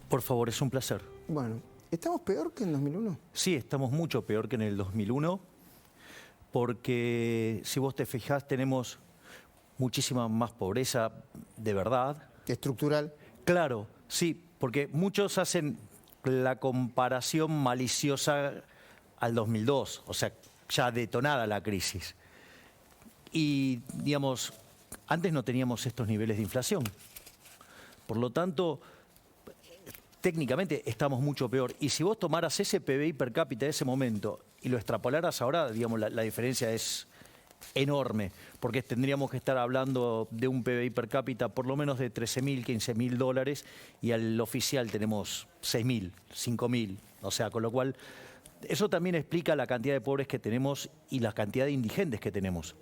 Por favor, es un placer. Bueno, ¿estamos peor que en 2001? Sí, estamos mucho peor que en el 2001, porque si vos te fijás tenemos muchísima más pobreza de verdad. ¿Estructural? Claro, sí, porque muchos hacen la comparación maliciosa al 2002, o sea, ya detonada la crisis. Y, digamos, antes no teníamos estos niveles de inflación. Por lo tanto, técnicamente estamos mucho peor. Y si vos tomaras ese PBI per cápita de ese momento y lo extrapolaras ahora, digamos, la diferencia es enorme, porque tendríamos que estar hablando de un PBI per cápita por lo menos de 13.000, 15.000 dólares, y al oficial tenemos 6.000, 5.000. O sea, con lo cual, eso también explica la cantidad de pobres que tenemos y la cantidad de indigentes que tenemos.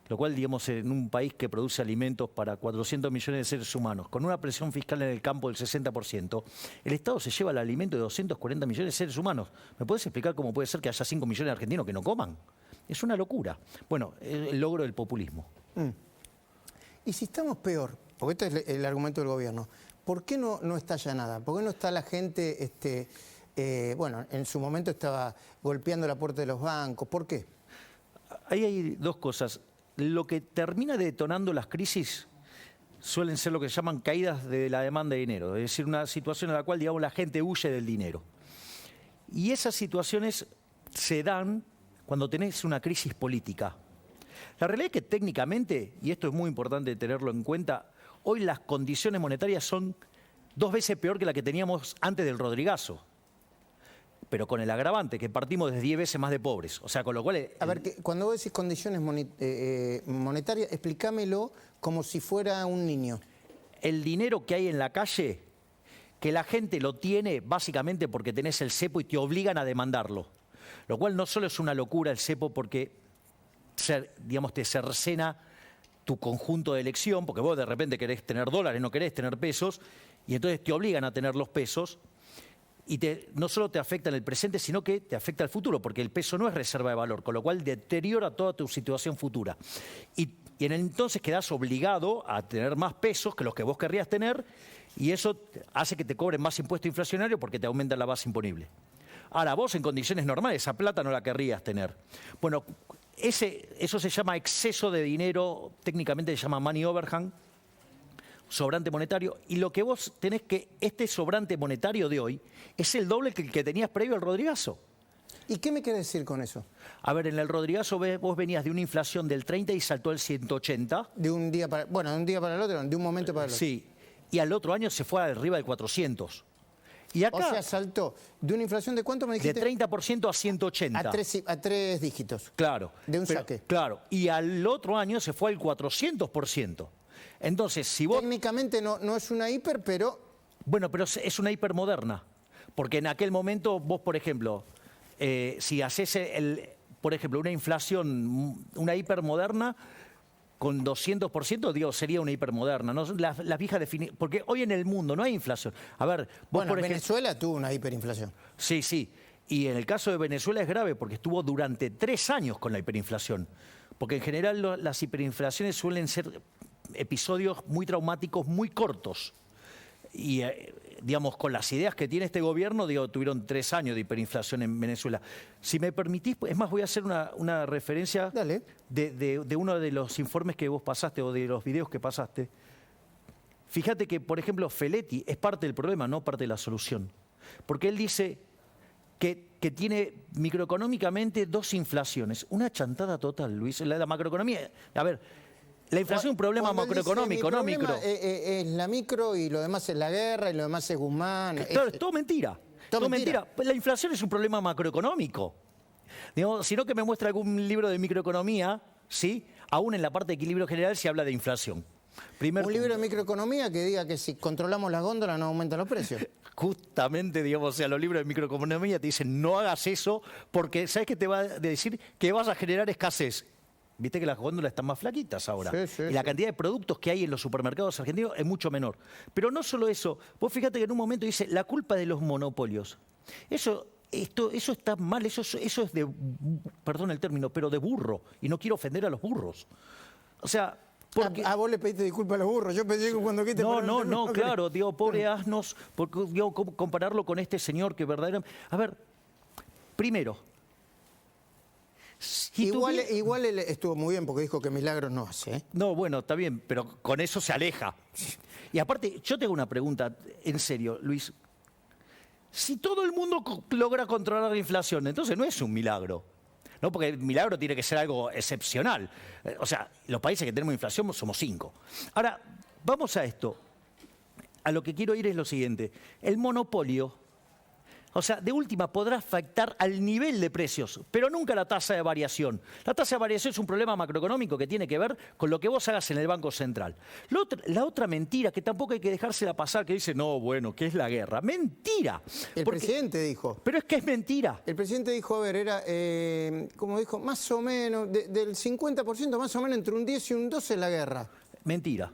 Lo cual, digamos, en un país que produce alimentos para 400 millones de seres humanos, con una presión fiscal en el campo del 60%, el Estado se lleva el alimento de 240 millones de seres humanos. ¿Me puedes explicar cómo puede ser que haya 5 millones de argentinos que no coman? Es una locura. Bueno, el logro del populismo. Y si estamos peor, porque este es el argumento del gobierno, ¿por qué no estalla nada? ¿Por qué no está la gente, bueno, en su momento estaba golpeando la puerta de los bancos? ¿Por qué? Ahí hay dos cosas. Lo que termina detonando las crisis suelen ser lo que se llaman caídas de la demanda de dinero, es decir, una situación en la cual, digamos, la gente huye del dinero. Y esas situaciones se dan cuando tenés una crisis política. La realidad es que técnicamente, y esto es muy importante tenerlo en cuenta, hoy las condiciones monetarias son 2 veces peor que la que teníamos antes del Rodrigazo. Pero con el agravante que partimos de 10 veces más de pobres. O sea, con lo cual... A ver, cuando vos decís condiciones monetarias, explícamelo como si fuera un niño. El dinero que hay en la calle, que la gente lo tiene básicamente porque tenés el cepo y te obligan a demandarlo. Lo cual no solo es una locura el cepo porque, digamos, te cercena tu conjunto de elección, porque vos de repente querés tener dólares, no querés tener pesos, y entonces te obligan a tener los pesos. Y no solo te afecta en el presente, sino que te afecta al futuro, porque el peso no es reserva de valor, con lo cual deteriora toda tu situación futura. Y en el entonces quedás obligado a tener más pesos que los que vos querrías tener, y eso hace que te cobren más impuesto inflacionario porque te aumenta la base imponible. Ahora, vos en condiciones normales esa plata no la querrías tener. Bueno, eso se llama exceso de dinero, técnicamente se llama money overhang, sobrante monetario, y lo que vos tenés que, este sobrante monetario de hoy, es el doble que el que tenías previo al Rodrigazo. ¿Y qué me querés decir con eso? A ver, en el Rodrigazo vos venías de una inflación del 30 y saltó al 180. De un día para, bueno, de un día para el otro, de un momento para el otro. Sí, y al otro año se fue arriba del 400. Y acá, o sea, saltó de una inflación de ¿cuánto me dijiste? De 30% a 180. A tres dígitos. Claro. De un saque. Claro, y al otro año se fue al 400%. Entonces, si vos... Técnicamente no es una hiper, pero... Bueno, pero es una hipermoderna. Porque en aquel momento vos, por ejemplo, si haces, por ejemplo, una inflación, una hipermoderna con 200%, digo, sería una hipermoderna. ¿No? Las viejas definiciones... Porque hoy en el mundo no hay inflación. A ver, vos, bueno, por ejemplo, Venezuela tuvo una hiperinflación. Sí, sí. Y en el caso de Venezuela es grave porque estuvo durante 3 años con la hiperinflación. Porque en general las hiperinflaciones suelen ser episodios muy traumáticos, muy cortos. Y, digamos, con las ideas que tiene este gobierno, digo, tuvieron 3 años de hiperinflación en Venezuela. Si me permitís, es más, voy a hacer una referencia de uno de los informes que vos pasaste o de los videos que pasaste. Fíjate que, por ejemplo, Feletti es parte del problema, no parte de la solución. Porque él dice que tiene microeconómicamente 2 inflaciones. Una chantada total, Luis. La macroeconomía... A ver... La inflación es un problema macroeconómico, no micro. Es la micro y lo demás es la guerra y lo demás es Guzmán. Claro, es todo mentira. Todo mentira. La inflación es un problema macroeconómico. Digamos, sino que me muestra algún libro de microeconomía, ¿sí? Aún en la parte de equilibrio general se habla de inflación. Un libro de microeconomía que diga que si controlamos las góndolas no aumentan los precios. Justamente, digamos, o sea, los libros de microeconomía te dicen no hagas eso porque ¿sabes qué te va a decir? Que vas a generar escasez. Viste que las góndolas están más flaquitas ahora. Sí, y la cantidad de productos que hay en los supermercados argentinos es mucho menor. Pero no solo eso. Vos fíjate que en un momento dice la culpa de los monopolios. Eso está mal, eso es de, perdón el término, pero de burro. Y no quiero ofender a los burros. O sea, Porque, vos le pediste disculpas a los burros, yo pedí que cuando quiste... no, claro, digo, pobre asnos, porque digo, compararlo con este señor que verdaderamente... A ver, primero... Si igual él estuvo muy bien porque dijo que milagros no hace. ¿Eh? No, bueno, está bien, pero con eso se aleja. Y aparte, yo te hago una pregunta, en serio, Luis. Si todo el mundo logra controlar la inflación, entonces no es un milagro. ¿No? Porque el milagro tiene que ser algo excepcional. O sea, los países que tenemos inflación somos 5. Ahora, vamos a esto. A lo que quiero ir es lo siguiente. El monopolio, o sea, de última podrá afectar al nivel de precios, pero nunca la tasa de variación. La tasa de variación es un problema macroeconómico que tiene que ver con lo que vos hagas en el Banco Central. La otra mentira, que tampoco hay que dejársela pasar, que dice, no, bueno, ¿qué es la guerra? ¡Mentira! El presidente dijo. Pero es que es mentira. El presidente dijo, a ver, era, como dijo, más o menos, del 50%, más o menos entre un 10 y un 12 es la guerra. Mentira.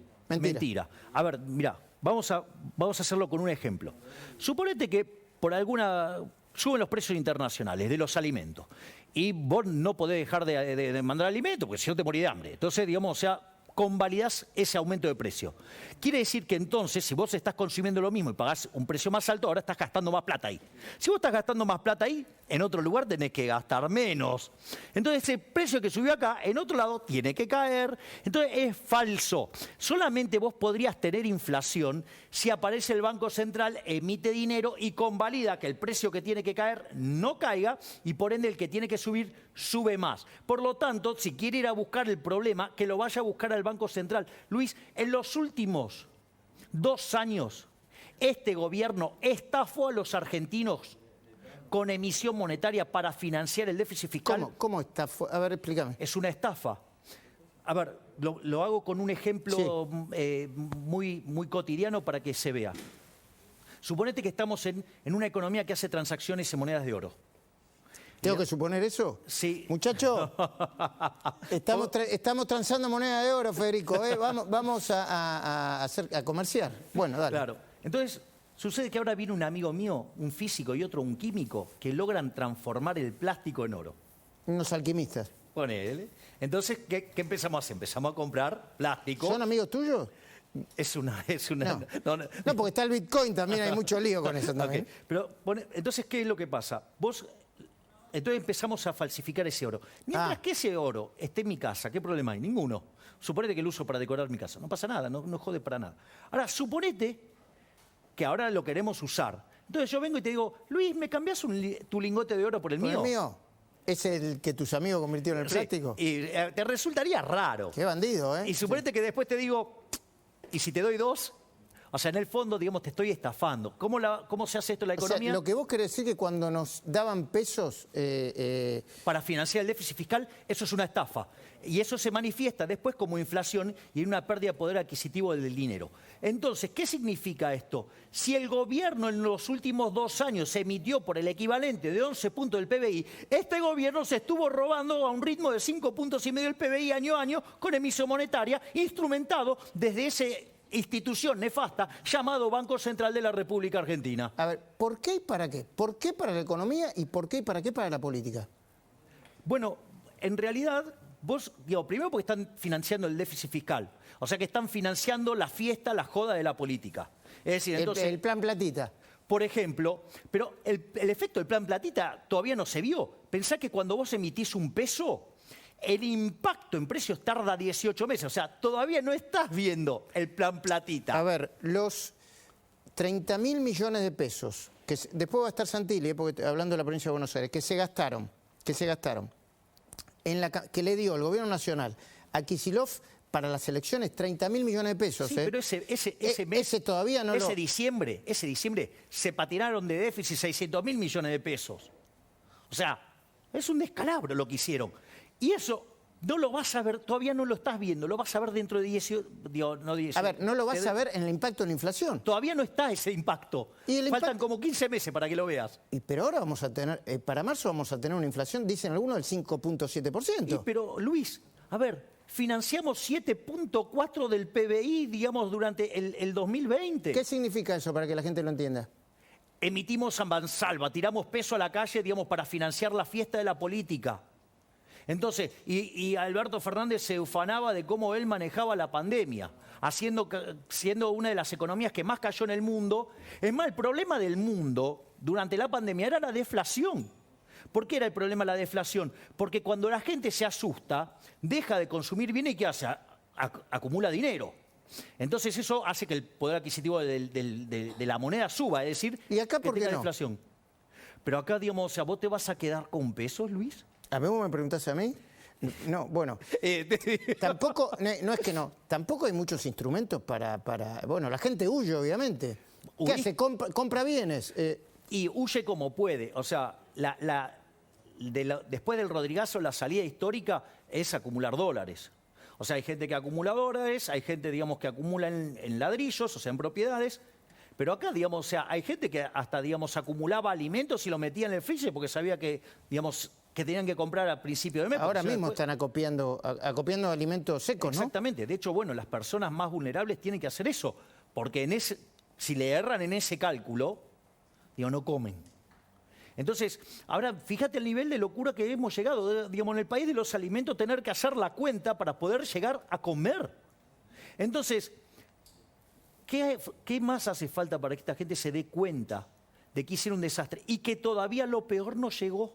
A ver, mirá, vamos a hacerlo con un ejemplo. Suponete que por alguna... suben los precios internacionales de los alimentos y vos no podés dejar de mandar alimentos porque si no te morís de hambre. Entonces, digamos, o sea, convalidás ese aumento de precio. Quiere decir que entonces, si vos estás consumiendo lo mismo y pagás un precio más alto, ahora estás gastando más plata ahí. Si vos estás gastando más plata ahí, en otro lugar tenés que gastar menos. Entonces, ese precio que subió acá, en otro lado, tiene que caer. Entonces, es falso. Solamente vos podrías tener inflación si aparece el Banco Central, emite dinero y convalida que el precio que tiene que caer no caiga y por ende el que tiene que subir, sube más. Por lo tanto, si quiere ir a buscar el problema, que lo vaya a buscar al Banco Central. Luis, en los últimos 2 años, este gobierno estafó a los argentinos con emisión monetaria para financiar el déficit fiscal. ¿Cómo estafó? A ver, explícame. Es una estafa. A ver, lo hago con un ejemplo muy cotidiano para que se vea. Suponete que estamos en una economía que hace transacciones en monedas de oro. ¿Tengo que suponer eso? Sí. Muchachos, estamos transando moneda de oro, Federico. Vamos a comerciar. Bueno, dale. Claro. Entonces, sucede que ahora viene un amigo mío, un físico y otro un químico, que logran transformar el plástico en oro. Unos alquimistas. Ponele. Entonces, ¿qué empezamos a hacer? Empezamos a comprar plástico. ¿Son amigos tuyos? Es una... No, porque está el Bitcoin también, hay mucho lío con eso también. Okay. Pero, entonces, ¿qué es lo que pasa? Entonces empezamos a falsificar ese oro. Mientras que ese oro esté en mi casa, ¿qué problema hay? Ninguno. Suponete que lo uso para decorar mi casa. No pasa nada, no jode para nada. Ahora, suponete que ahora lo queremos usar. Entonces yo vengo y te digo, Luis, ¿me cambiás tu lingote de oro por el mío? ¿Por el mío? ¿Es el que tus amigos convirtieron en el plástico? Y te resultaría raro. Qué bandido, ¿eh? Y suponete que después te digo, ¿y si te doy 2? O sea, en el fondo, digamos, te estoy estafando. ¿Cómo se hace esto en la economía? O sea, lo que vos querés decir que cuando nos daban pesos... para financiar el déficit fiscal, eso es una estafa. Y eso se manifiesta después como inflación y en una pérdida de poder adquisitivo del dinero. Entonces, ¿qué significa esto? Si el gobierno en los últimos 2 años se emitió por el equivalente de 11 puntos del PBI, este gobierno se estuvo robando a un ritmo de 5,5 puntos del PBI año a año con emisión monetaria, instrumentado desde ese... institución nefasta llamado Banco Central de la República Argentina. A ver, ¿por qué y para qué? ¿Por qué para la economía y por qué y para qué para la política? Bueno, en realidad, primero porque están financiando el déficit fiscal. O sea que están financiando la fiesta, la joda de la política. Es decir, entonces... El plan platita. Por ejemplo, pero el efecto del plan platita todavía no se vio. Pensá que cuando vos emitís un peso... el impacto en precios tarda 18 meses. O sea, todavía no estás viendo el plan platita. A ver, los 30.000 millones de pesos, que después va a estar Santilli, porque hablando de la provincia de Buenos Aires, que se gastaron, que le dio el gobierno nacional a Kicillof para las elecciones 30.000 millones de pesos. Sí, pero ese mes, ese todavía no ese diciembre, se patinaron de déficit 600.000 millones de pesos. O sea, es un descalabro lo que hicieron. Y eso no lo vas a ver, todavía no lo estás viendo, lo vas a ver dentro de 18... A ver, no lo vas a ver en el impacto de la inflación. Todavía no está ese impacto. Faltan como 15 meses para que lo veas. Pero ahora vamos a tener, para marzo vamos a tener una inflación, dicen algunos, del 5,7%. Pero Luis, a ver, financiamos 7,4 del PBI, digamos, durante el 2020. ¿Qué significa eso para que la gente lo entienda? Emitimos a mansalva, tiramos peso a la calle, digamos, para financiar la fiesta de la política. Entonces, y Alberto Fernández se ufanaba de cómo él manejaba la pandemia, siendo una de las economías que más cayó en el mundo. Es más, el problema del mundo durante la pandemia era la deflación. ¿Por qué era el problema la deflación? Porque cuando la gente se asusta, deja de consumir bien y ¿qué hace? Acumula dinero. Entonces eso hace que el poder adquisitivo de la moneda suba, es decir, ¿Y acá que por qué tenga no? deflación. Pero acá, digamos, o sea, ¿vos te vas a quedar con pesos, Luis? ¿A mí vos me preguntás a mí? No, bueno, tampoco, no es que no, tampoco hay muchos instrumentos para bueno, la gente huye, obviamente. ¿Qué hace? Compra bienes. Y huye como puede. O sea, después del Rodrigazo, la salida histórica es acumular dólares. O sea, hay gente que acumula dólares, hay gente, digamos, que acumula en ladrillos, o sea, en propiedades. Pero acá, digamos, o sea, hay gente que hasta, digamos, acumulaba alimentos y lo metía en el freezer porque sabía que, digamos, que tenían que comprar al principio de mes. Ahora mismo después... están acopiando alimentos secos, ¿no? Exactamente. De hecho, bueno, las personas más vulnerables tienen que hacer eso. Porque si le erran en ese cálculo, digo, no comen. Entonces, ahora fíjate el nivel de locura que hemos llegado, digamos, en el país de los alimentos, tener que hacer la cuenta para poder llegar a comer. Entonces, ¿qué más hace falta para que esta gente se dé cuenta de que hicieron un desastre y que todavía lo peor no llegó?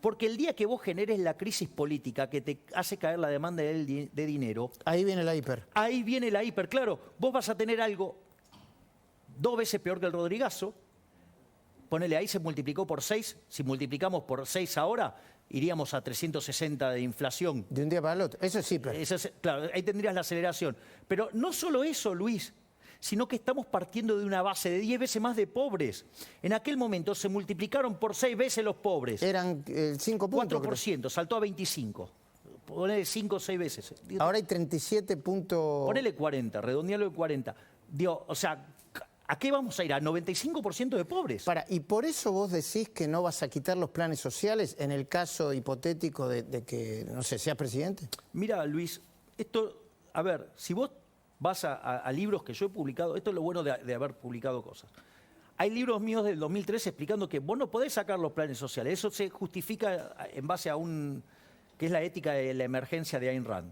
Porque el día que vos generes la crisis política que te hace caer la demanda de dinero... Ahí viene la hiper. Ahí viene la hiper, claro. Vos vas a tener algo 2 veces peor que el Rodrigazo. Ponele, ahí se multiplicó por 6. Si multiplicamos por 6 ahora, iríamos a 360 de inflación. De un día para el otro. Eso es hiper. Claro, ahí tendrías la aceleración. Pero no solo eso, Luis, sino que estamos partiendo de una base de 10 veces más de pobres. En aquel momento se multiplicaron por 6 veces los pobres. Eran 5 puntos. 4%, creo. Saltó a 25. Ponele 5 o 6 veces. Ahora hay 37 puntos. Ponele 40, redondealo de 40. Digo, o sea, ¿a qué vamos a ir? A 95% de pobres. ¿Y por eso vos decís que no vas a quitar los planes sociales en el caso hipotético de que, no sé, seas presidente? Mira, Luis, esto, a ver, si vos vas a libros que yo he publicado, esto es lo bueno de haber publicado cosas. Hay libros míos del 2013 explicando que vos no podés sacar los planes sociales. Eso se justifica en base a que es la ética de la emergencia de Ayn Rand.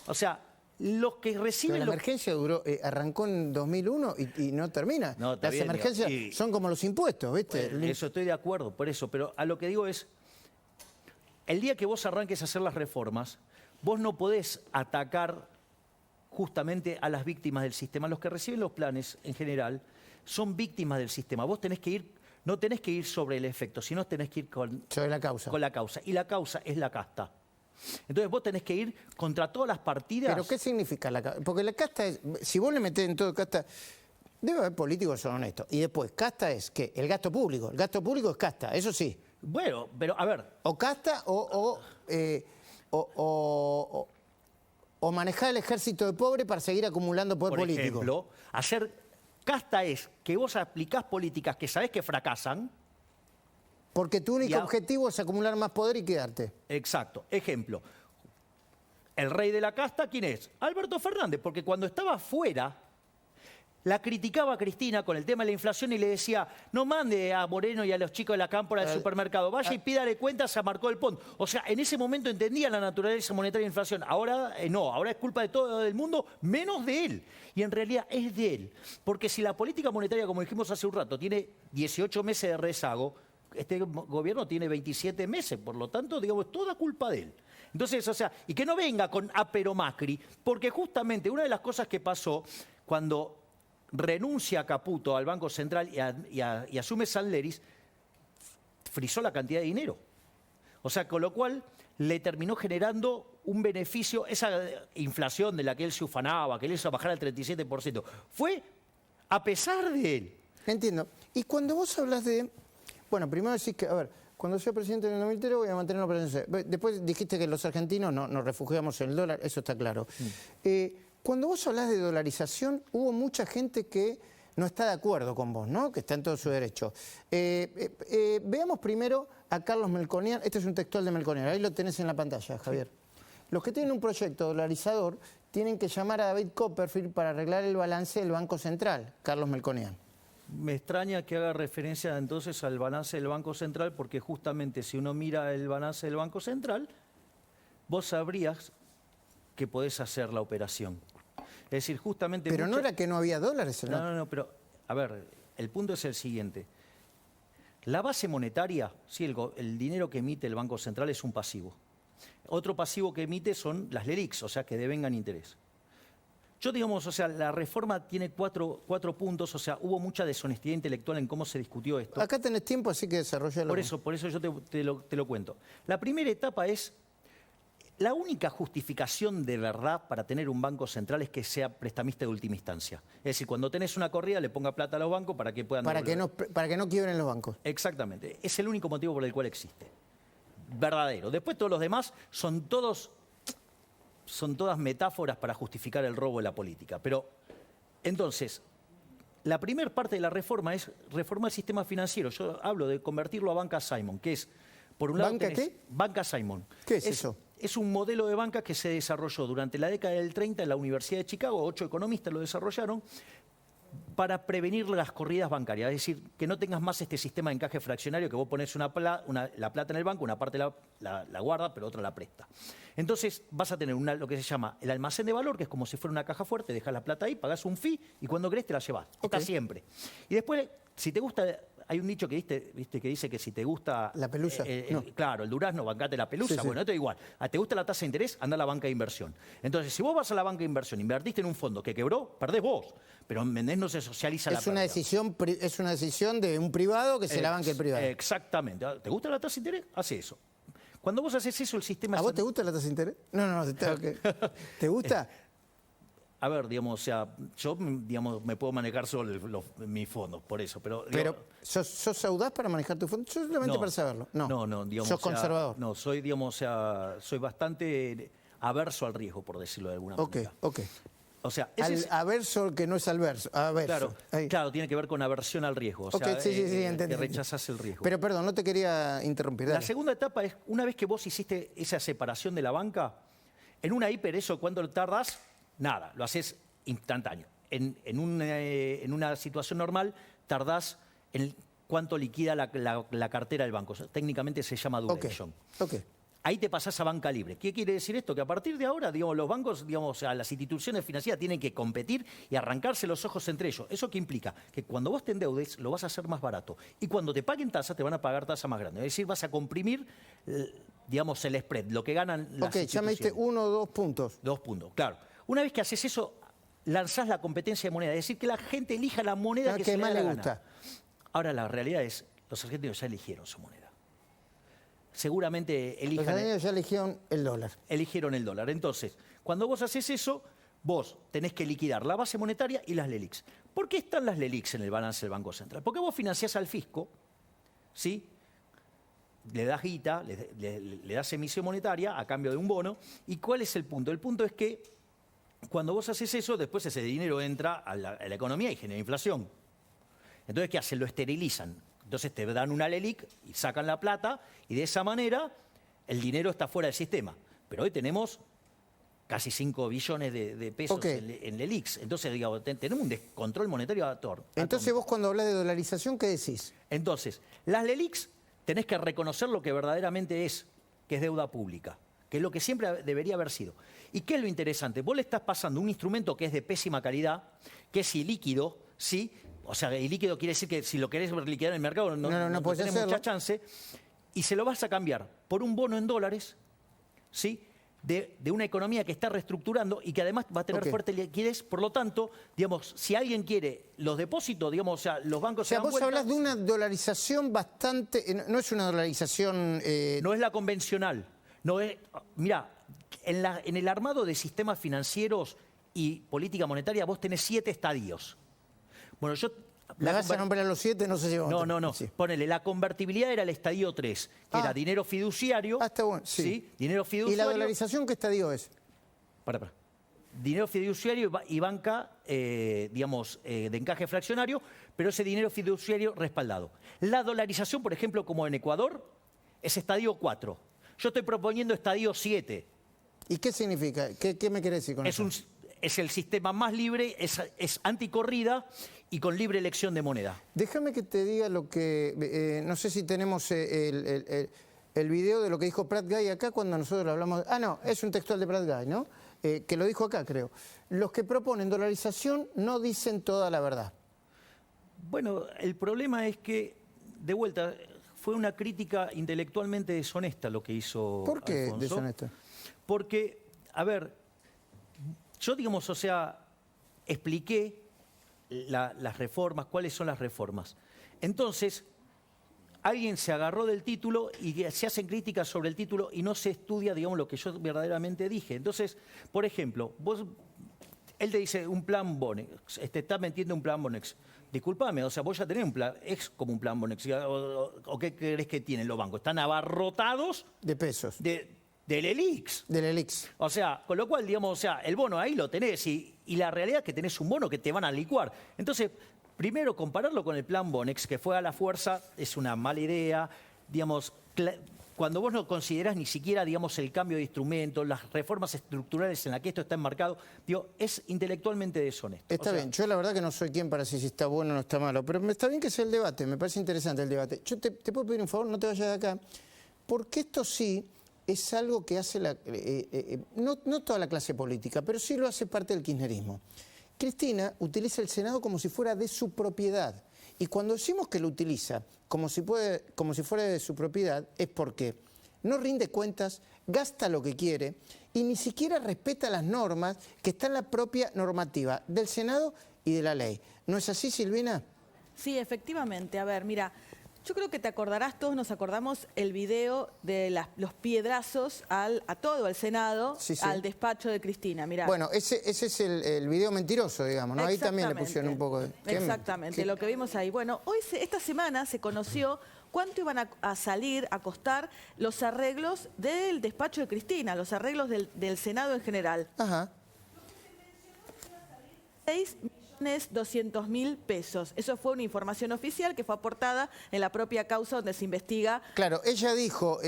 O sea, los que reciben... Pero la emergencia arrancó en 2001 y no termina. No, las bien, emergencias son como los impuestos, ¿viste? Bueno, eso estoy de acuerdo, por eso. Pero a lo que digo es, el día que vos arranques a hacer las reformas, vos no podés atacar justamente a las víctimas del sistema. Los que reciben los planes, en general, son víctimas del sistema. Vos tenés que ir, no tenés que ir sobre el efecto, sino tenés que ir sobre la causa. Con la causa. Y la causa es la casta. Entonces vos tenés que ir contra todas las partidas. ¿Pero qué significa la casta? Porque la casta es, si vos le metés en todo casta, debe haber políticos que son honestos. Y después, casta es, ¿qué? El gasto público. El gasto público es casta, eso sí. Bueno, pero a ver. O casta o manejar el ejército de pobres para seguir acumulando poder político. Por ejemplo, hacer casta es que vos aplicás políticas que sabés que fracasan. Porque tu único objetivo es acumular más poder y quedarte. Exacto. Ejemplo, el rey de la casta, ¿quién es? Alberto Fernández, porque cuando estaba fuera, la criticaba a Cristina con el tema de la inflación y le decía, no mande a Moreno y a los chicos de la cámpora del supermercado, vaya y pídale cuentas a Marcó del Pont. O sea, en ese momento entendía la naturaleza monetaria de la inflación. Ahora no, ahora es culpa de todo el mundo, menos de él. Y en realidad es de él. Porque si la política monetaria, como dijimos hace un rato, tiene 18 meses de rezago, este gobierno tiene 27 meses, por lo tanto, digamos, es toda culpa de él. Entonces, o sea, y que no venga con pero Macri, porque justamente una de las cosas que pasó cuando renuncia Caputo al Banco Central y asume Salderis, frizó la cantidad de dinero. O sea, con lo cual le terminó generando un beneficio, esa inflación de la que él se ufanaba, que le hizo bajar al 37%, fue a pesar de él. Entiendo. Y cuando vos hablas de... Bueno, primero decís que, a ver, cuando sea presidente en el 2003 voy a mantener la presidencia. Después dijiste que los argentinos no nos refugiamos en el dólar, eso está claro. Cuando vos hablas de dolarización, hubo mucha gente que no está de acuerdo con vos, ¿no? Que está en todo su derecho. Veamos primero a Carlos Melconian. Este es un textual de Melconian, ahí lo tenés en la pantalla, Javier. Los que tienen un proyecto dolarizador tienen que llamar a David Copperfield para arreglar el balance del Banco Central, Carlos Melconian. Me extraña que haga referencia entonces al balance del Banco Central, porque justamente si uno mira el balance del Banco Central, vos sabrías que podés hacer la operación. Es decir, justamente... Pero no era que no había dólares. No, pero, a ver, el punto es el siguiente. La base monetaria, sí, el dinero que emite el Banco Central es un pasivo. Otro pasivo que emite son las LELIQs, o sea, que devengan interés. Yo, digamos, o sea, la reforma tiene cuatro puntos, o sea, hubo mucha deshonestidad intelectual en cómo se discutió esto. Acá tenés tiempo, así que desarrollalo. Por eso yo te lo cuento. La primera etapa es, la única justificación de verdad para tener un banco central es que sea prestamista de última instancia. Es decir, cuando tenés una corrida, le ponga plata a los bancos para que puedan... Para que no quiebren los bancos. Exactamente. Es el único motivo por el cual existe. Verdadero. Después todos los demás son todas metáforas para justificar el robo de la política. Pero, entonces, la primera parte de la reforma es reformar el sistema financiero. Yo hablo de convertirlo a banca Simon, que es, por un lado... ¿Banca qué? Banca Simon. ¿Qué es eso? Es un modelo de banca que se desarrolló durante la década del 30 en la Universidad de Chicago. 8 economistas lo desarrollaron para prevenir las corridas bancarias. Es decir, que no tengas más este sistema de encaje fraccionario que vos pones la plata en el banco, una parte la guarda, pero otra la presta. Entonces vas a tener lo que se llama el almacén de valor, que es como si fuera una caja fuerte, dejas la plata ahí, pagás un fee y cuando querés te la llevas. Está siempre. Y después, si te gusta... Hay un dicho que viste que dice que si te gusta... La pelusa. No. Claro, el durazno, bancate la pelusa. Sí, sí. Bueno, esto es igual. ¿Te gusta la tasa de interés? Anda a la banca de inversión. Entonces, si vos vas a la banca de inversión, invertiste en un fondo que quebró, perdés vos. Pero ¿entendés? No se socializa la pérdida. Es una decisión de un privado que se la banque el privado. Exactamente. ¿Te gusta la tasa de interés? Hace eso. Cuando vos haces eso, el sistema... ¿A vos te gusta la tasa de interés? No, ¿te gusta? A ver, digamos, o sea, yo, digamos, me puedo manejar solo mis fondos, por eso. Pero ¿sos audaz para manejar tu fondo? Yo solamente para saberlo. No, digamos... ¿Sos conservador? No, soy, digamos, o sea, soy bastante averso al riesgo, por decirlo de alguna manera. Ok. O sea, averso que no es averso. Claro, tiene que ver con aversión al riesgo. O sea, sí, entendí. Que rechazás el riesgo. Pero perdón, no te quería interrumpir. Dale. La segunda etapa es, una vez que vos hiciste esa separación de la banca, en una hiper, eso, ¿cuánto tardás? Nada, lo haces instantáneo. En una situación normal, tardás en cuánto liquida la cartera del banco. O sea, técnicamente se llama duration. Okay. Ahí te pasás a banca libre. ¿Qué quiere decir esto? Que a partir de ahora, digamos, los bancos, digamos, o sea, las instituciones financieras tienen que competir y arrancarse los ojos entre ellos. ¿Eso qué implica? Que cuando vos te endeudes, lo vas a hacer más barato. Y cuando te paguen tasa, te van a pagar tasa más grande. Es decir, vas a comprimir, digamos, el spread, lo que ganan las instituciones. Ya me diste 1 o 2 puntos. 2 puntos, claro. Una vez que haces eso, lanzás la competencia de moneda. Es decir, que la gente elija la moneda que más le gusta. Ahora, la realidad es, los argentinos ya eligieron su moneda. Seguramente elijan... Los argentinos ya eligieron el dólar. Eligieron el dólar. Entonces, cuando vos haces eso, vos tenés que liquidar la base monetaria y las LELIQs. ¿Por qué están las LELIQs en el balance del Banco Central? Porque vos financiás al fisco, ¿sí? Le das guita, le das emisión monetaria a cambio de un bono. ¿Y cuál es el punto? El punto es que cuando vos haces eso, después ese dinero entra a la economía y genera inflación. Entonces, ¿qué hacen? Lo esterilizan. Entonces te dan una LELIQ y sacan la plata y de esa manera el dinero está fuera del sistema. Pero hoy tenemos casi 5 billones de pesos en LELIQs. Entonces, digamos, tenemos un descontrol monetario atómico. Entonces vos cuando hablas de dolarización, ¿qué decís? Entonces, las LELIQs tenés que reconocer lo que verdaderamente es, que es deuda pública, que es lo que siempre debería haber sido. ¿Y qué es lo interesante? Vos le estás pasando un instrumento que es de pésima calidad, que es ilíquido, ¿sí? O sea, ilíquido quiere decir que si lo querés liquidar en el mercado no tenés mucha chance, y se lo vas a cambiar por un bono en dólares, ¿sí? De una economía que está reestructurando y que además va a tener fuerte liquidez. Por lo tanto, digamos, si alguien quiere los depósitos, digamos, o sea, los bancos... O sea, vos hablas de una dolarización bastante... No es una dolarización... No es la convencional. No es, mirá, en el armado de sistemas financieros y política monetaria vos tenés 7 estadios. Bueno, ¿Me vas a nombrar a los 7? No sé si vamos No. Sí. Ponele, la convertibilidad era el estadio 3, que era dinero fiduciario. Está bueno, sí. Dinero fiduciario. ¿Y la dolarización qué estadio es? Para. Dinero fiduciario y banca, digamos, de encaje fraccionario, pero ese dinero fiduciario respaldado. La dolarización, por ejemplo, como en Ecuador, es estadio 4. Yo estoy proponiendo estadio 7. ¿Y qué significa? ¿Qué me querés decir con eso? es el sistema más libre, es anticorrida y con libre elección de moneda. Déjame que te diga lo que... no sé si tenemos el video de lo que dijo Prat Guy acá cuando nosotros hablamos... Ah, no, es un textual de Prat Guy, ¿no? Que lo dijo acá, creo. Los que proponen dolarización no dicen toda la verdad. Bueno, el problema es que, de vuelta, fue una crítica intelectualmente deshonesta lo que hizo ¿Por qué Alfonso. deshonesta? Porque, a ver, yo, digamos, o sea, expliqué las reformas, cuáles son las reformas. Entonces, alguien se agarró del título y se hacen críticas sobre el título y no se estudia, digamos, lo que yo verdaderamente dije. Entonces, por ejemplo, él te dice un plan Bonex, te está metiendo un plan Bonex. Disculpame, o sea, vos ya tenés un plan, es como un plan Bonex. ¿O qué crees que tienen los bancos? Están abarrotados De pesos. del ELIX. Del ELIX. O sea, con lo cual, digamos, o sea, el bono ahí lo tenés y la realidad es que tenés un bono que te van a licuar. Entonces, primero, compararlo con el plan Bonex, que fue a la fuerza, es una mala idea. Digamos, cuando vos no considerás ni siquiera, digamos, el cambio de instrumentos, las reformas estructurales en las que esto está enmarcado, digo, es intelectualmente deshonesto. Está bien, yo la verdad que no soy quien para decir si está bueno o no está malo, pero está bien que sea el debate, me parece interesante el debate. Yo te puedo pedir un favor, no te vayas de acá, porque esto sí es algo que hace no toda la clase política, pero sí lo hace parte del kirchnerismo. Cristina utiliza el Senado como si fuera de su propiedad. Y cuando decimos que lo utiliza como si fuera de su propiedad, es porque no rinde cuentas, gasta lo que quiere y ni siquiera respeta las normas que están en la propia normativa del Senado y de la ley. ¿No es así, Silvina? Sí, efectivamente. A ver, mira, yo creo que te acordarás, todos nos acordamos el video de los piedrazos a todo el Senado, sí, sí, al despacho de Cristina. Mirá. Bueno, ese es el video mentiroso, digamos, ¿no? Ahí también le pusieron un poco de... Exactamente, lo que vimos ahí. Bueno, esta semana se conoció cuánto iban a salir, a costar los arreglos del despacho de Cristina, los arreglos del Senado en general. Ajá. 6.200.000 pesos. Eso fue una información oficial que fue aportada en la propia causa donde se investiga. Claro, ella dijo,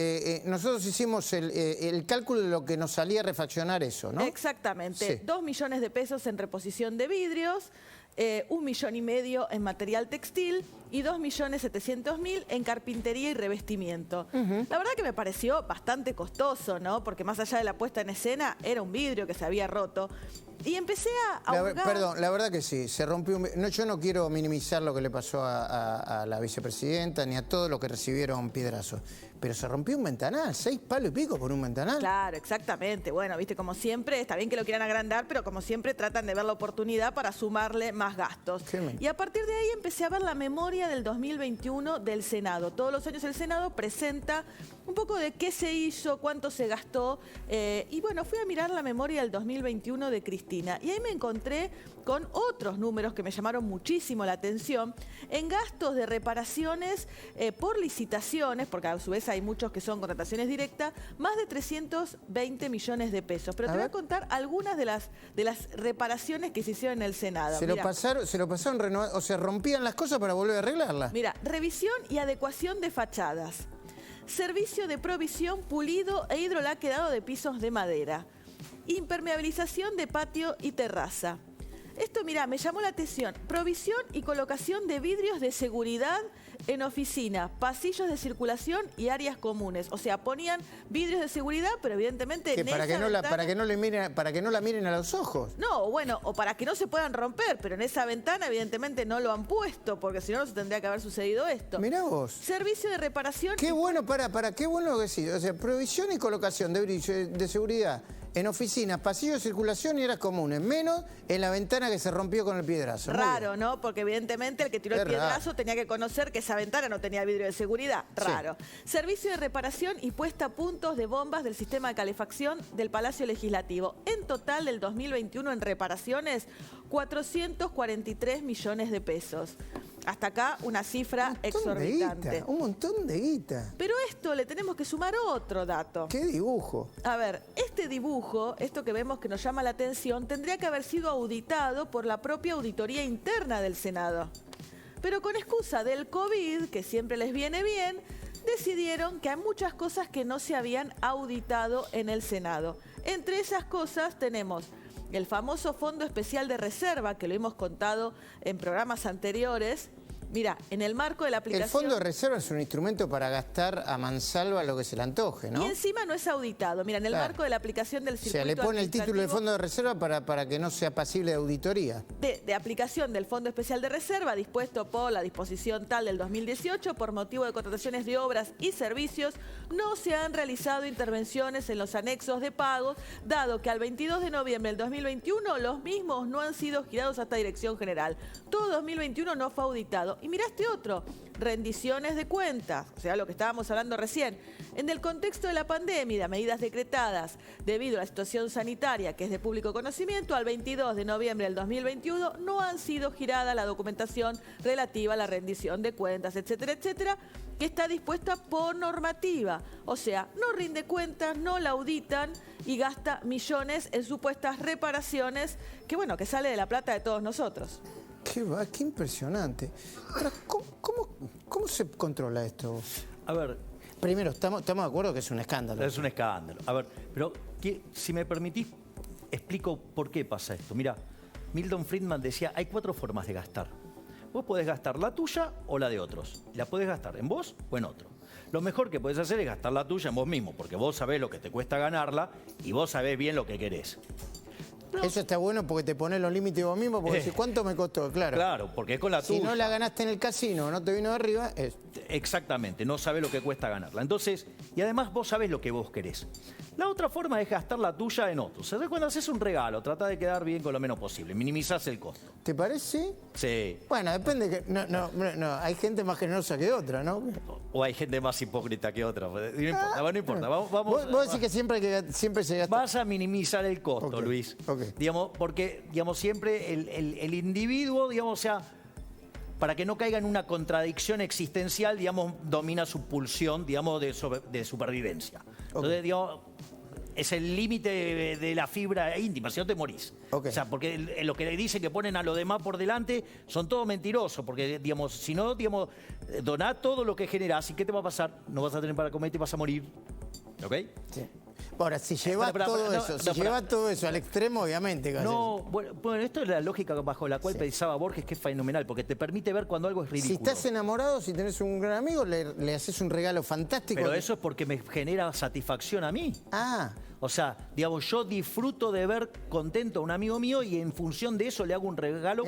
nosotros hicimos el cálculo de lo que nos salía a refaccionar eso, ¿no? Exactamente. Sí. 2 millones de pesos en reposición de vidrios, 1,5 millones en material textil y 2.700.000 en carpintería y revestimiento. La verdad que me pareció bastante costoso, ¿no? Porque más allá de la puesta en escena, era un vidrio que se había roto. Y empecé a hurgar. Perdón, la verdad que sí, se rompió yo no quiero minimizar lo que le pasó a la vicepresidenta ni a todos los que recibieron piedrazos, pero se rompió un ventanal, 6 palos y pico por un ventanal. Claro, exactamente. Bueno, viste, como siempre, está bien que lo quieran agrandar, pero como siempre tratan de ver la oportunidad para sumarle más gastos. Y a partir de ahí empecé a ver la memoria del 2021 del Senado. Todos los años el Senado presenta un poco de qué se hizo, cuánto se gastó. Y bueno, fui a mirar la memoria del 2021 de Cristina. Y ahí me encontré con otros números que me llamaron muchísimo la atención en gastos de reparaciones por licitaciones, porque a su vez hay muchos que son contrataciones directas, más de 320 millones de pesos. Pero te voy a contar algunas de las reparaciones que se hicieron en el Senado. Se lo pasaron renovando, o sea, rompían las cosas para volver a arreglarlas. Mira, revisión y adecuación de fachadas. Servicio de provisión, pulido e hidrolaqueado de pisos de madera. Impermeabilización de patio y terraza. Esto, mira, me llamó la atención. Provisión y colocación de vidrios de seguridad en oficina, pasillos de circulación y áreas comunes. O sea, ponían vidrios de seguridad, pero evidentemente para que no la miren a los ojos. No, bueno, o para que no se puedan romper, pero en esa ventana evidentemente no lo han puesto, porque si no, no se tendría que haber sucedido esto. Mirá vos. Servicio de reparación. Qué bueno, qué bueno lo que decís. O sea, provisión y colocación de vidrios de seguridad en oficinas, pasillos de circulación y áreas comunes, menos en la ventana que se rompió con el piedrazo. Raro, ¿no? Porque evidentemente el que tiró el piedrazo tenía que conocer que esa ventana no tenía vidrio de seguridad. Raro. Sí. Servicio de reparación y puesta a puntos de bombas del sistema de calefacción del Palacio Legislativo. En total del 2021 en reparaciones, 443 millones de pesos. Hasta acá una cifra exorbitante. Un montón de guita. Pero esto le tenemos que sumar otro dato. ¿Qué dibujo? A ver, este dibujo, esto que vemos que nos llama la atención, tendría que haber sido auditado por la propia auditoría interna del Senado. Pero con excusa del COVID, que siempre les viene bien, decidieron que hay muchas cosas que no se habían auditado en el Senado. Entre esas cosas tenemos el famoso Fondo Especial de Reserva, que lo hemos contado en programas anteriores. Mira, en el marco de la aplicación... El Fondo de Reserva es un instrumento para gastar a mansalva lo que se le antoje, ¿no? Y encima no es auditado. Mira, en el marco de la aplicación del circuito O sea, le pone el título de Fondo de Reserva para que no sea pasible de auditoría. De aplicación del Fondo Especial de Reserva, dispuesto por la disposición tal del 2018, por motivo de contrataciones de obras y servicios, no se han realizado intervenciones en los anexos de pagos, dado que al 22 de noviembre del 2021 los mismos no han sido girados hasta Dirección General. Todo 2021 no fue auditado. Y miraste otro, rendiciones de cuentas, o sea, lo que estábamos hablando recién. En el contexto de la pandemia y de medidas decretadas debido a la situación sanitaria, que es de público conocimiento, al 22 de noviembre del 2021 no han sido girada la documentación relativa a la rendición de cuentas, etcétera, etcétera, que está dispuesta por normativa. O sea, no rinde cuentas, no la auditan y gasta millones en supuestas reparaciones que, bueno, que sale de la plata de todos nosotros. Qué impresionante. Ahora, ¿cómo se controla esto? A ver... Primero, estamos de acuerdo que es un escándalo. Es un escándalo. A ver, pero si me permitís, explico por qué pasa esto. Mira, Milton Friedman decía, hay 4 formas de gastar. Vos podés gastar la tuya o la de otros. La podés gastar en vos o en otro. Lo mejor que podés hacer es gastar la tuya en vos mismo, porque vos sabés lo que te cuesta ganarla y vos sabés bien lo que querés. No. Eso está bueno porque te pones los límites vos mismo, porque decís, ¿cuánto me costó? Claro. Claro, porque es con la tuya. Si no la ganaste en el casino, no te vino de arriba, es... Exactamente, no sabés lo que cuesta ganarla. Entonces, y además vos sabés lo que vos querés. La otra forma es gastar la tuya en otros. ¿Sabés? Cuando haces un regalo, tratá de quedar bien con lo menos posible, minimizás el costo. ¿Te parece? Sí. Bueno, depende que... No, hay gente más generosa que otra, ¿no? O hay gente más hipócrita que otra. No importa. Vos decís que siempre se gasta... Vas a minimizar el costo, Okay. Luis. Okay. Digamos, porque, digamos, siempre el individuo, digamos, o sea, para que no caiga en una contradicción existencial, digamos, domina su pulsión, digamos, de supervivencia. Okay. Entonces, digamos, es el límite de la fibra íntima, si no te morís. Okay. O sea, porque lo que le dicen que ponen a los demás por delante son todos mentirosos, porque, digamos, si no, digamos, doná todo lo que generás, ¿y qué te va a pasar? No vas a tener para comer y te vas a morir. ¿Ok? Sí. Ahora, si llevas todo eso al extremo, obviamente. No, bueno, esto es la lógica bajo la cual pensaba Borges, que es fenomenal, porque te permite ver cuando algo es ridículo. Si estás enamorado, si tenés un gran amigo, le haces un regalo fantástico. Pero eso es porque me genera satisfacción a mí. Ah. O sea, digamos, yo disfruto de ver contento a un amigo mío y en función de eso le hago un regalo.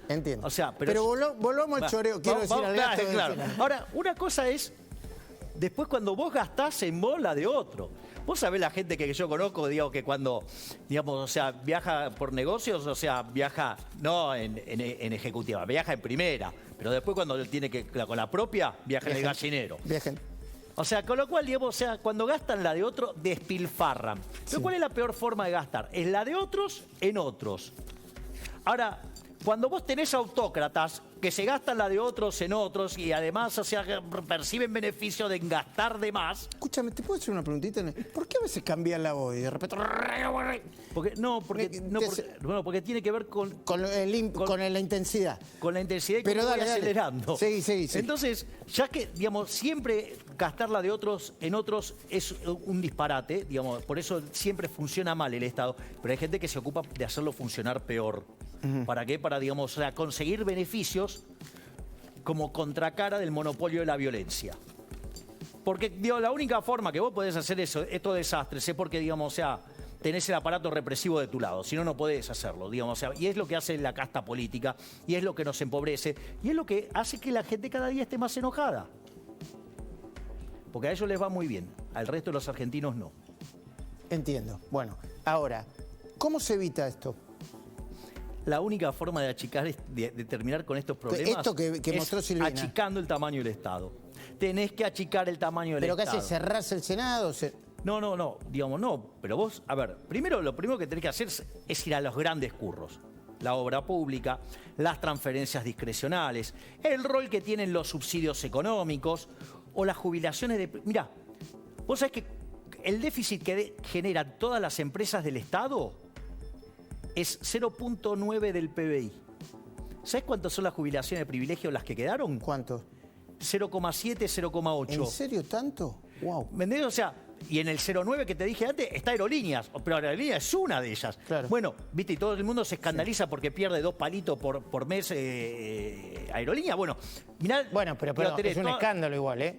Entiendo. O sea, pero volvamos al choreo, quiero decir, al gasto. Claro. Ahora, una cosa es, después cuando vos gastás en vos la de otro. Vos sabés la gente que yo conozco, digo, que cuando, digamos, o sea, viaja por negocios, o sea, viaja no en ejecutiva, viaja en primera, pero después cuando tiene que, con la propia, viaja en el gallinero. Viajen. O sea, con lo cual, digamos, o sea, cuando gastan la de otro, despilfarran. Pero ¿cuál es la peor forma de gastar? Es la de otros en otros. Ahora, cuando vos tenés autócratas que se gastan la de otros en otros y además, o sea, perciben beneficio de gastar de más. Escúchame, ¿te puedo hacer una preguntita? ¿Por qué a veces cambian la voz y de repente... Porque tiene que ver con la intensidad. Con la intensidad y pero cómo dale, voy acelerando. Sí. Entonces, ya que, digamos, siempre gastar la de otros en otros es un disparate, digamos, por eso siempre funciona mal el Estado, pero hay gente que se ocupa de hacerlo funcionar peor. ¿Para qué? Para, digamos, o sea, conseguir beneficios como contracara del monopolio de la violencia. Porque, digo, la única forma que vos podés hacer estos desastres es porque, digamos, o sea, tenés el aparato represivo de tu lado. Si no, no podés hacerlo, digamos. O sea, y es lo que hace la casta política, y es lo que nos empobrece, y es lo que hace que la gente cada día esté más enojada. Porque a ellos les va muy bien, al resto de los argentinos no. Entiendo. Bueno, ahora, ¿cómo se evita esto? La única forma de achicar, de terminar con estos problemas, esto que mostró Silvina, achicando el tamaño del Estado. Tenés que achicar el tamaño del Estado. ¿Pero qué haces? ¿Cerrás el Senado? No, digamos, no. Pero vos, a ver, lo primero que tenés que hacer es ir a los grandes curros. La obra pública, las transferencias discrecionales, el rol que tienen los subsidios económicos o las jubilaciones de... Mirá, vos sabés que el déficit que generan todas las empresas del Estado es 0.9 del PBI. ¿Sabés cuántas son las jubilaciones de privilegio las que quedaron? ¿Cuánto? 0,7, 0,8. ¿En serio tanto? Wow. ¿Me entendés? O sea, Y en el 09 que te dije antes está Aerolíneas, pero Aerolíneas es una de ellas. Claro. Bueno, viste, y todo el mundo se escandaliza porque pierde 2 palitos por mes Aerolíneas. Bueno, mirá, Bueno, pero es un escándalo igual, ¿eh?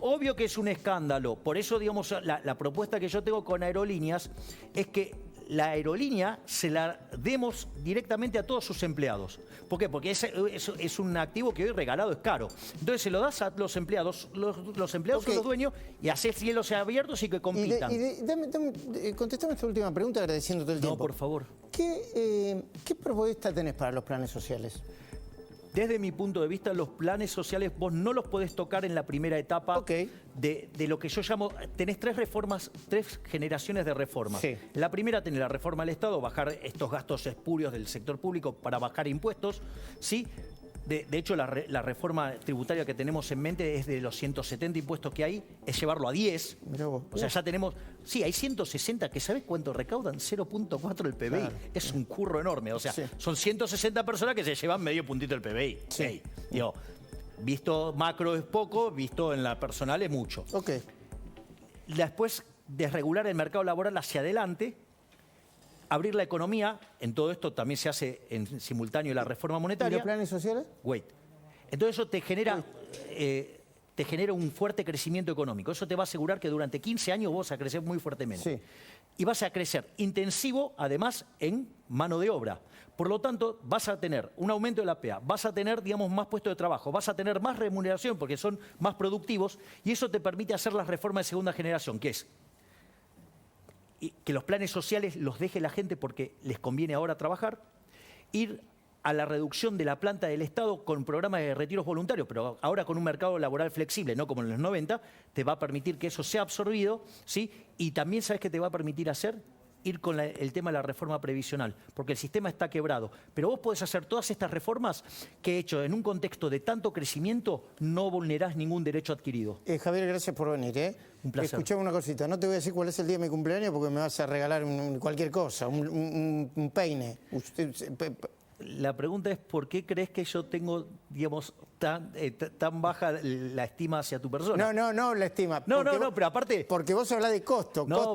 Obvio que es un escándalo. Por eso, digamos, la propuesta que yo tengo con Aerolíneas es que la aerolínea se la demos directamente a todos sus empleados. ¿Por qué? Porque es un activo que hoy regalado es caro. Entonces se lo das a los empleados. Los empleados son los dueños y haces cielos abiertos y que compitan. Contestame esta última pregunta agradeciéndote el tiempo. No, por favor. ¿Qué propuesta tenés para los planes sociales? Desde mi punto de vista, los planes sociales vos no los podés tocar en la primera etapa de lo que yo llamo... Tenés 3 generaciones de reformas. Sí. La primera tenés la reforma del Estado, bajar estos gastos espurios del sector público para bajar impuestos, ¿sí? De hecho, la reforma tributaria que tenemos en mente es de los 170 impuestos que hay, es llevarlo a 10. Mirá vos. O sea, ya tenemos... Sí, hay 160 que ¿sabés cuánto recaudan? 0.4 el PBI. Claro. Es un curro enorme. O sea, son 160 personas que se llevan medio puntito el PBI. Sí. Hey, digo, visto macro es poco, visto en la personal es mucho. Ok. Después, desregular el mercado laboral hacia adelante, abrir la economía, en todo esto también se hace en simultáneo la reforma monetaria. ¿Y los planes sociales? Entonces eso te genera un fuerte crecimiento económico. Eso te va a asegurar que durante 15 años vos vas a crecer muy fuertemente. Sí. Y vas a crecer intensivo, además, en mano de obra. Por lo tanto, vas a tener un aumento de la PEA, vas a tener, digamos, más puestos de trabajo, vas a tener más remuneración porque son más productivos y eso te permite hacer las reformas de segunda generación, que es que los planes sociales los deje la gente porque les conviene ahora trabajar, ir a la reducción de la planta del Estado con programas de retiros voluntarios, pero ahora con un mercado laboral flexible, no como en los 90, te va a permitir que eso sea absorbido, ¿sí? Y también, ¿sabes qué te va a permitir hacer? Ir con el tema de la reforma previsional, porque el sistema está quebrado. Pero vos podés hacer todas estas reformas que, hecho en un contexto de tanto crecimiento, no vulnerás ningún derecho adquirido. Javier, gracias por venir, ¿eh? Un placer. Escuchame una cosita, no te voy a decir cuál es el día de mi cumpleaños porque me vas a regalar cualquier cosa, un peine. La pregunta es, ¿por qué crees que yo tengo, digamos, tan baja la estima hacia tu persona? No, la estima. No, pero aparte... Porque vos hablás de costo. No,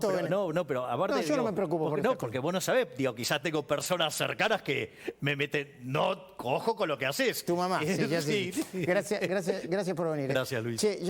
pero aparte... No, yo no me preocupo por eso. Porque vos no sabés, quizás tengo personas cercanas que me meten... No, ojo con lo que haces. Tu mamá, sí. Sí. Gracias por venir. Gracias, Luis. Che,